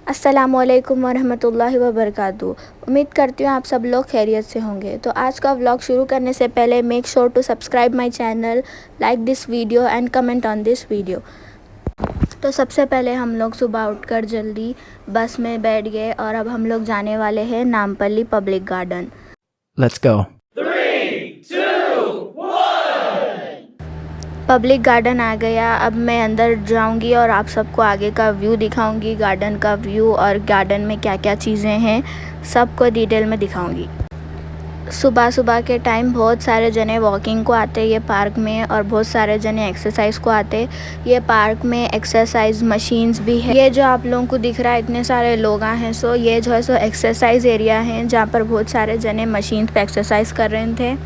अस्सलामुअलैकुम वरहमतुल्लाहि वबरकातुहू। उम्मीद करती हूँ आप सब लोग खैरियत से होंगे। तो आज का व्लॉग शुरू करने से पहले make sure to subscribe my channel, like this video and comment on this video. तो सबसे पहले हम लोग सुबह उठकर जल्दी बस में बैठ गए और अब हम लोग जाने वाले हैं Nampally public garden. Let's go. Public garden आ गया। अब मैं अंदर जाऊंगी और आप सबको आगे का व्यू दिखाऊंगी, गार्डन का व्यू और गार्डन में क्या क्या चीज़ें हैं सबको डिटेल में दिखाऊंगी। सुबह सुबह के टाइम बहुत सारे जने वॉकिंग को आते ये पार्क में और बहुत सारे जने एक्सरसाइज को आते। ये पार्क में एक्सरसाइज मशीन्स भी है। ये जो आप लोगों को दिख रहा है इतने सारे लोग हैं, सो ये जो है सो एक्सरसाइज एरिया है जहाँ पर बहुत सारे जने मशीन पे एक्सरसाइज कर रहे थे।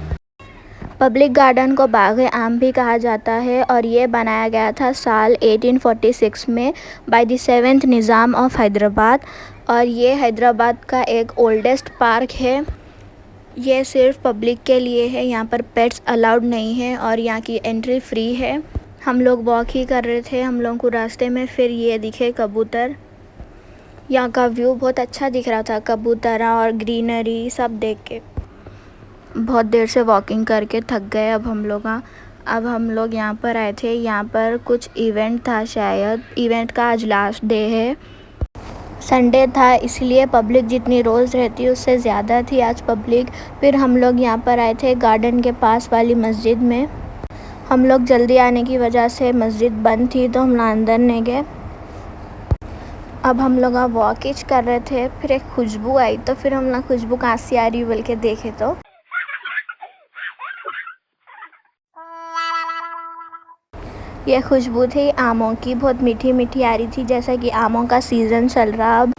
पब्लिक गार्डन को बाग़ आम भी कहा जाता है और ये बनाया गया था साल 1846 में by the 7th Nizam of Hyderabad. और ये हैदराबाद का एक ओल्डेस्ट पार्क है। ये सिर्फ पब्लिक के लिए है, यहाँ पर पेट्स अलाउड नहीं है और यहाँ की एंट्री फ्री है। हम लोग वॉक ही कर रहे थे, हम लोगों को रास्ते में फिर ये दिखे कबूतर। यहाँ का व्यू बहुत अच्छा दिख रहा था, कबूतरा और ग्रीनरी सब देख के। बहुत देर से वॉकिंग करके थक गए अब हम लोग यहाँ पर आए थे। यहाँ पर कुछ इवेंट था, शायद इवेंट का आज लास्ट डे है। संडे था इसलिए पब्लिक जितनी रोज़ रहती है उससे ज़्यादा थी आज पब्लिक। फिर हम लोग यहाँ पर आए थे गार्डन के पास वाली मस्जिद में। हम लोग जल्दी आने की वजह से मस्जिद बंद थी तो हम लोग अंदर नहीं गए। अब हम लोग वॉकिंग कर रहे थे, फिर एक खुशबू आई तो फिर हम लोग खुशबू कहाँ से आ रही बोल के देखे तो ये खुशबू थी आमों की, बहुत मीठी मीठी आ रही थी, जैसा कि आमों का सीज़न चल रहा। अब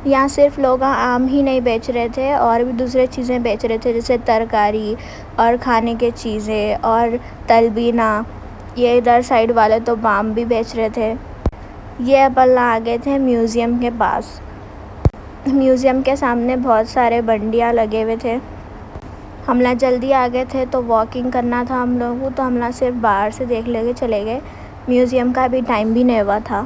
यहाँ सिर्फ लोग आम ही नहीं बेच रहे थे और भी दूसरे चीज़ें बेच रहे थे, जैसे तरकारी और खाने के चीज़ें और तलबीना। ये इधर साइड वाले तो बाम भी बेच रहे थे। ये अपन आ गए थे म्यूज़ियम के पास। म्यूज़ियम के सामने बहुत सारे बंडियाँ लगे हुए थे। हम लोग जल्दी आ गए थे तो वॉकिंग करना था हम लोगों को, तो हम लोग सिर्फ बाहर से देख लेके चले गए। म्यूज़ियम का भी टाइम भी नहीं हुआ था।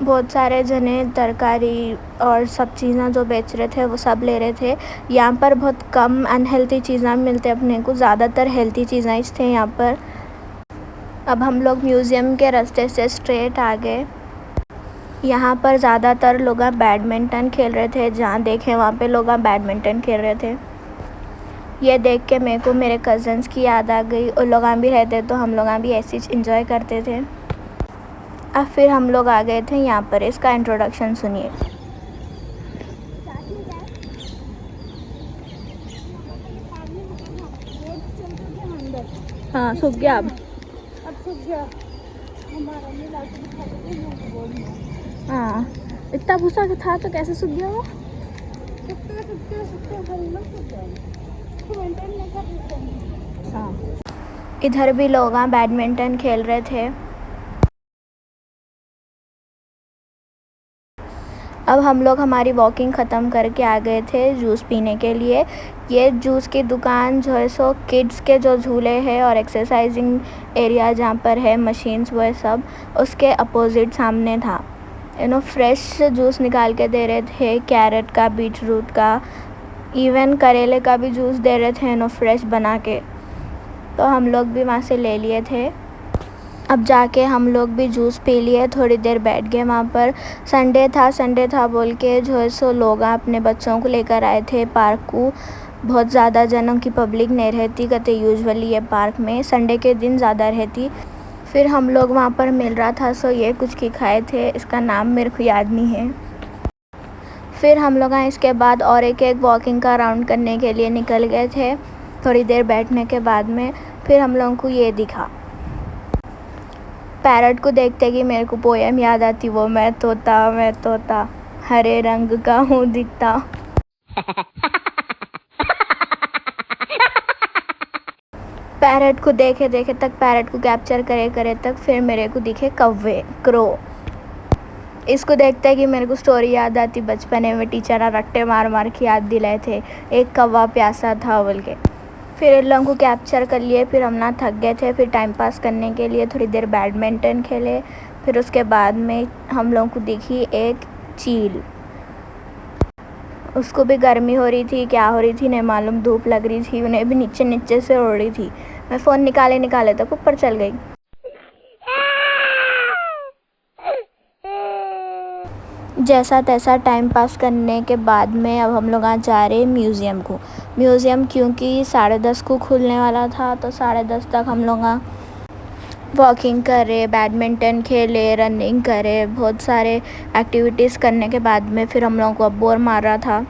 बहुत सारे जने तरकारी और सब चीज़ें जो बेच रहे थे वो सब ले रहे थे। यहाँ पर बहुत कम अनहेल्थी चीज़ें मिलते अपने को, ज़्यादातर हेल्थी चीज़ें ही थे यहाँ पर। अब हम लोग म्यूज़ियम के रास्ते से स्ट्रेट आ गए। यहाँ पर ज़्यादातर लोग बैडमिंटन खेल रहे थे, जहाँ देखे वहाँ पे लोग बैडमिंटन खेल रहे थे। ये देख के मेरे को मेरे कज़न्स की याद आ गई। उन लोग भी रहते तो हम लोग भी ऐसे ही इंजॉय करते थे। अब फिर हम लोग आ गए थे यहाँ पर, इसका इंट्रोडक्शन सुनिए। हाँ सूख गया अब सूख गया। हाँ इतना भूसा था तो कैसे सूख गया वो? इधर भी लोग बैडमिंटन खेल रहे थे। अब हम लोग हमारी वॉकिंग ख़त्म करके आ गए थे जूस पीने के लिए। ये जूस की दुकान जो है सो किड्स के जो झूले हैं और एक्सरसाइजिंग एरिया जहाँ पर है मशीन्स वो सब, उसके अपोजिट सामने था। फ्रेश जूस निकाल के दे रहे थे, कैरेट का, बीट रूट का, इवन करेले का भी जूस दे रहे थे फ्रेश बना के। तो हम लोग भी वहाँ से ले लिए थे। अब जाके हम लोग भी जूस पी लिए, थोड़ी देर बैठ गए वहाँ पर। संडे था बोल के जो है सो लोग अपने बच्चों को लेकर आए थे पार्क को। बहुत ज़्यादा जनों की पब्लिक नहीं रहती कहते यूजुअली ये पार्क में संडे के दिन ज़्यादा रहती। फिर हम लोग वहाँ पर मिल रहा था सो ये कुछ की खाए थे, इसका नाम मेरे को याद नहीं है। फिर हम लोग इसके बाद और एक वॉकिंग का राउंड करने के लिए निकल गए थे। थोड़ी देर बैठने के बाद में फिर हम लोगों को ये दिखा। पैरट को देखते कि मेरे को पोएम याद आती, वो मैं तोता हरे रंग का हूँ दिखता। पैरट को देखे तक, पैरट को कैप्चर करे तक फिर मेरे को दिखे कौवे, क्रो। इसको देखते कि मेरे को स्टोरी याद आती, बचपने में टीचर रट्टे मार के याद दिलाए थे, एक कौवा प्यासा था बोल के। फिर इन लोगों को कैप्चर कर लिए। फिर हम ना थक गए थे, फिर टाइम पास करने के लिए थोड़ी देर बैडमिंटन खेले। फिर उसके बाद में हम लोगों को दिखी एक चील। उसको भी गर्मी हो रही थी, क्या हो रही थी नहीं मालूम, धूप लग रही थी, उन्हें भी नीचे नीचे से उड़ रही थी। मैं फ़ोन निकाले तक ऊपर चल गई। जैसा तैसा टाइम पास करने के बाद में अब हम लोग आज जा रहे हैं म्यूज़ियम को। म्यूज़ियम क्योंकि 10:30 को खुलने वाला था, तो 10:30 तक हम लोग वॉकिंग करे, बैडमिंटन खेले, रनिंग करे, बहुत सारे एक्टिविटीज़ करने के बाद में फिर हम लोगों को बोर मार रहा था।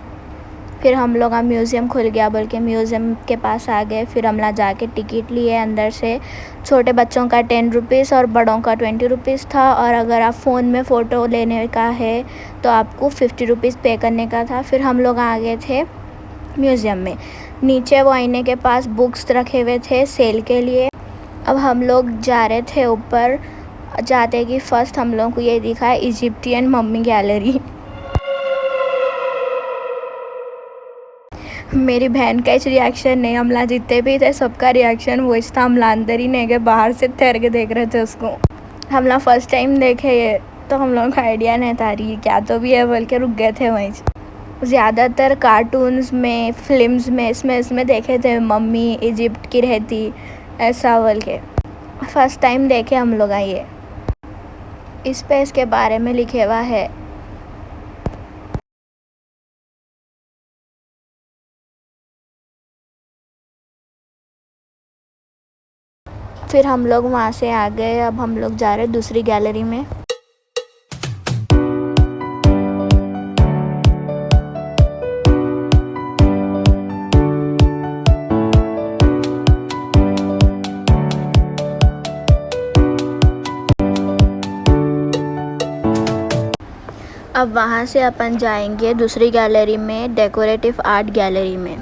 फिर हम लोग म्यूज़ियम खुल गया बोल के म्यूज़ियम के पास आ गए। फिर हम लोग जाके टिकट लिए अंदर से। छोटे बच्चों का 10 रुपीज़ और बड़ों का 20 रुपीज़ था, और अगर आप फ़ोन में फ़ोटो लेने का है तो आपको 50 रुपीज़ पे करने का था। फिर हम लोग आ गए थे म्यूज़ियम में। नीचे वो आईने के पास बुक्स रखे हुए थे सेल के लिए। अब हम लोग जा रहे थे ऊपर। जाते कि फ़र्स्ट हम लोगों को ये दिखा इजिप्टियन मम्मी गैलरी। मेरी बहन का इस रिएक्शन नहीं, हमला जितने भी थे सबका रिएक्शन वो था। हमला अंदर ही नहीं गए, बाहर से ठहर के देख रहे थे उसको। हमला फर्स्ट टाइम देखे ये, तो हम लोगों का आइडिया नहीं था ये क्या तो भी है बोल के रुक गए थे वहीं। ज़्यादातर कार्टून्स में, फिल्म्स में इसमें देखे थे मम्मी इजिप्ट की रहती ऐसा बोल के। फर्स्ट टाइम देखे हम लोग ये। इस पे इसके बारे में लिखे हुआ है। फिर हम लोग वहाँ से आ गए। अब हम लोग जा रहे हैं दूसरी गैलरी में। अब वहाँ से अपन जाएंगे दूसरी गैलरी में, डेकोरेटिव आर्ट गैलरी में।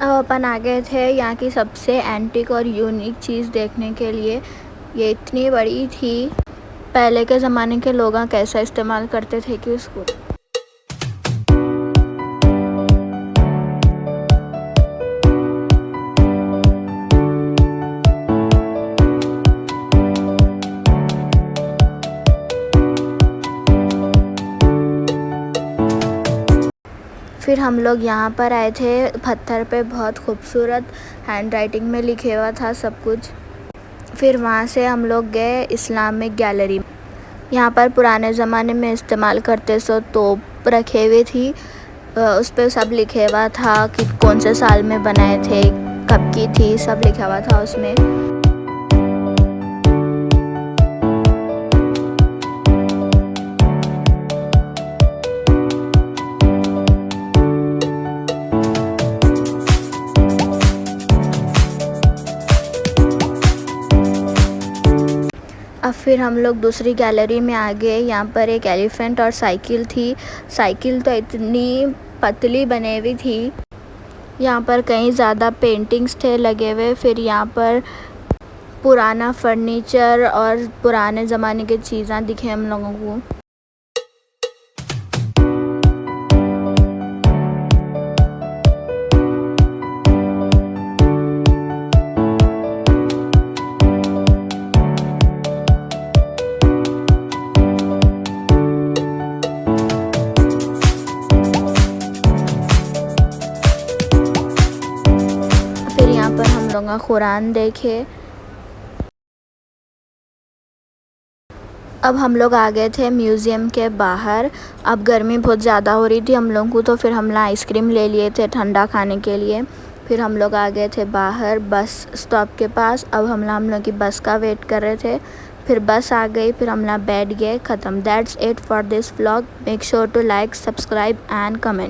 अब अपन आ गए थे यहाँ की सबसे एंटीक और यूनिक चीज़ देखने के लिए। ये इतनी बड़ी थी, पहले के ज़माने के लोग कैसा इस्तेमाल करते थे कि उसको। फिर हम लोग यहाँ पर आए थे, पत्थर पे बहुत खूबसूरत हैंड राइटिंग में लिखे हुआ था सब कुछ। फिर वहाँ से हम लोग गए इस्लामिक गैलरी। यहाँ पर पुराने ज़माने में इस्तेमाल करते सो तोप रखे हुए थी, उस पर सब लिखे हुआ था कि कौन से साल में बनाए थे, कब की थी, सब लिखा हुआ था उसमें। अब फिर हम लोग दूसरी गैलरी में आ गए। यहाँ पर एक एलिफेंट और साइकिल थी। साइकिल तो इतनी पतली बनी हुई थी। यहाँ पर कहीं ज़्यादा पेंटिंग्स थे लगे हुए। फिर यहाँ पर पुराना फर्नीचर और पुराने ज़माने की चीज़ें दिखे हम लोगों को। पर हम लोग कुरान देखे। अब हम लोग आ गए थे म्यूज़ियम के बाहर। अब गर्मी बहुत ज़्यादा हो रही थी हम लोग को, तो फिर हम लोग आइसक्रीम ले लिए थे ठंडा खाने के लिए। फिर हम लोग आ गए थे बाहर बस स्टॉप के पास। अब हम लोग की बस का वेट कर रहे थे। फिर बस आ गई, फिर हम लोग बैठ गए। ख़त्म। That's it for this vlog. Make sure to like, subscribe and comment.